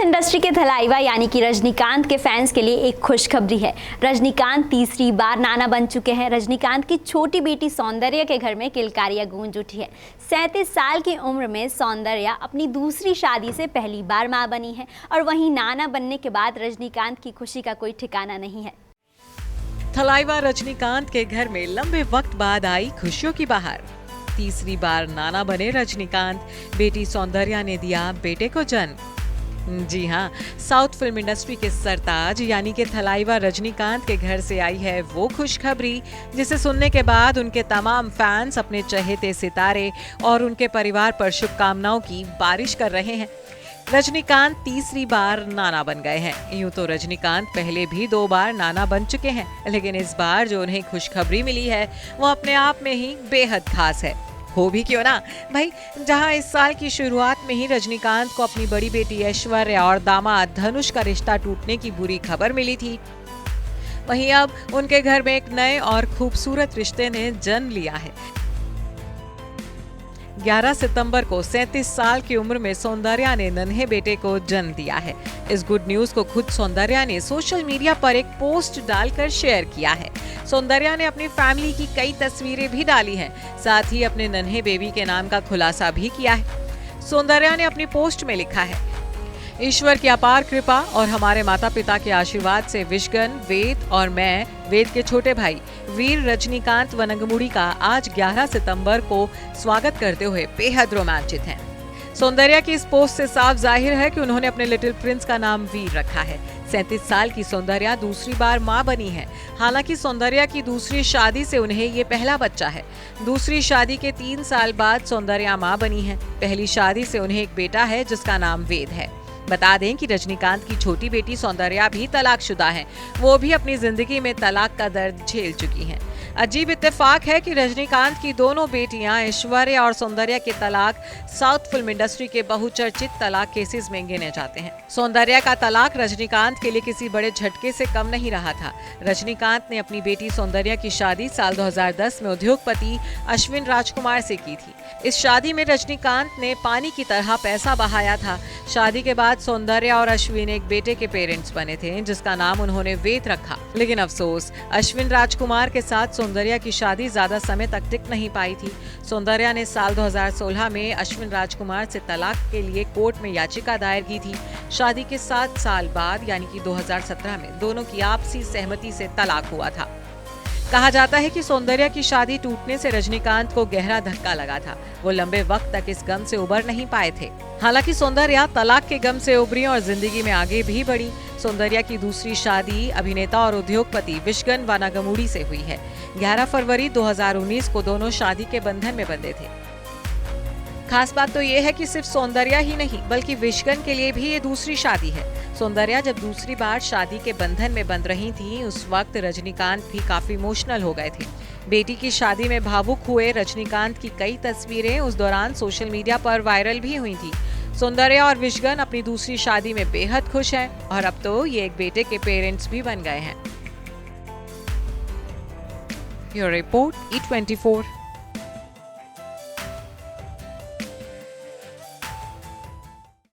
Industry के थलाइवा यानी कि रजनीकांत के फैंस के लिए एक खुशखबरी है। रजनीकांत तीसरी बार नाना बन चुके हैं। रजनीकांत की छोटी बेटी सौंदर्या के घर में किलकारियां गूंज उठी है। 37 साल की उम्र में सौंदर्या अपनी दूसरी शादी से पहली बार मां बनी है और वहीं नाना बनने के बाद रजनीकांत की खुशी का कोई ठिकाना नहीं है। थलाइवा रजनीकांत के घर में लंबे वक्त बाद आई खुशियों की बहार। तीसरी बार नाना बने रजनीकांत, बेटी सौंदर्या ने दिया बेटे को जन्म। जी हाँ, साउथ फिल्म इंडस्ट्री के सरताज यानी कि थलाइवा रजनीकांत के घर से आई है वो खुशखबरी जिसे सुनने के बाद उनके तमाम फैंस अपने चहेते सितारे और उनके परिवार पर शुभकामनाओं की बारिश कर रहे हैं। रजनीकांत तीसरी बार नाना बन गए हैं। यूं तो रजनीकांत पहले भी 2 बार नाना बन चुके हैं, लेकिन इस बार जो उन्हें खुशखबरी मिली है वो अपने आप में ही बेहद खास है। हो भी क्यों ना भाई, जहां इस साल की शुरुआत में ही रजनीकांत को अपनी बड़ी बेटी ऐश्वर्या और दामाद धनुष का रिश्ता टूटने की बुरी खबर मिली थी, वहीं अब उनके घर में एक नए और खूबसूरत रिश्ते ने जन्म लिया है। 11 सितंबर को 37 साल की उम्र में सौंदर्या ने नन्हे बेटे को जन्म दिया है। इस गुड न्यूज को खुद सौंदर्या ने सोशल मीडिया पर एक पोस्ट डालकर शेयर किया है। सौंदर्या ने अपनी फैमिली की कई तस्वीरें भी डाली हैं, साथ ही अपने नन्हे बेबी के नाम का खुलासा भी किया है। सौंदर्या ने अपनी पोस्ट में लिखा है, ईश्वर की अपार कृपा और हमारे माता पिता के आशीर्वाद से विशगन, वेद और मैं, वेद के छोटे भाई वीर रजनीकांत वनगमुड़ी का आज 11 सितंबर को स्वागत करते हुए बेहद रोमांचित हैं। सौंदर्या की इस पोस्ट से साफ जाहिर है कि उन्होंने अपने लिटिल प्रिंस का नाम वीर रखा है। 37 साल की सौंदर्या दूसरी बार मां बनी है। हालांकि सौंदर्या की दूसरी शादी से उन्हें ये पहला बच्चा है। दूसरी शादी के 3 साल बाद सौंदर्या मां बनी है। पहली शादी से उन्हें एक बेटा है जिसका नाम वेद है। बता दें कि रजनीकांत की छोटी बेटी सौंदर्या भी तलाकशुदा है। वो भी अपनी जिंदगी में तलाक का दर्द झेल चुकी हैं। अजीब इत्तेफाक है कि रजनीकांत की दोनों बेटियां ऐश्वर्या और सौंदर्या के तलाक साउथ फिल्म इंडस्ट्री के बहुचर्चित तलाक केसेस में गिने जाते हैं। सौंदर्या का तलाक रजनीकांत के लिए किसी बड़े झटके से कम नहीं रहा था। रजनीकांत ने अपनी बेटी सौंदर्या की शादी साल 2010 में उद्योगपति अश्विन राजकुमार से की थी। इस शादी में रजनीकांत ने पानी की तरह पैसा बहाया था। शादी के बाद सौंदर्या और अश्विन एक बेटे के पेरेंट्स बने थे जिसका नाम उन्होंने वेद रखा। लेकिन अफसोस, अश्विन राजकुमार के साथ सौंदर्या की शादी ज्यादा समय तक टिक नहीं पाई थी। सौंदर्या ने साल 2016 में अश्विन राजकुमार से तलाक के लिए कोर्ट में याचिका दायर की थी। शादी के 7 साल बाद यानी कि 2017 में दोनों की आपसी सहमति से तलाक हुआ था। कहा जाता है कि सौंदर्या की शादी टूटने से रजनीकांत को गहरा धक्का लगा था। वो लंबे वक्त तक इस गम से उबर नहीं पाए थे। हालांकि सौंदर्या तलाक के गम से उबरी और जिंदगी में आगे भी बढ़ी। सौंदर्या की दूसरी शादी अभिनेता और उद्योगपति विशगन वनगमुड़ी से हुई है। 11 फरवरी 2019 को दोनों शादी के बंधन में बंधे थे। खास बात तो ये है कि सिर्फ सौंदर्या ही नहीं बल्कि विशगन के लिए भी ये दूसरी शादी है। सौंदर्या जब दूसरी बार शादी के बंधन में बंध रही थी, उस वक्त रजनीकांत भी काफी इमोशनल हो गए थे। बेटी की शादी में भावुक हुए रजनीकांत की कई तस्वीरें उस दौरान सोशल मीडिया पर वायरल भी हुई थी। सौंदर्या और विशगन अपनी दूसरी शादी में बेहद खुश हैं और अब तो ये एक बेटे के पेरेंट्स भी बन गए हैं। Your report, E24।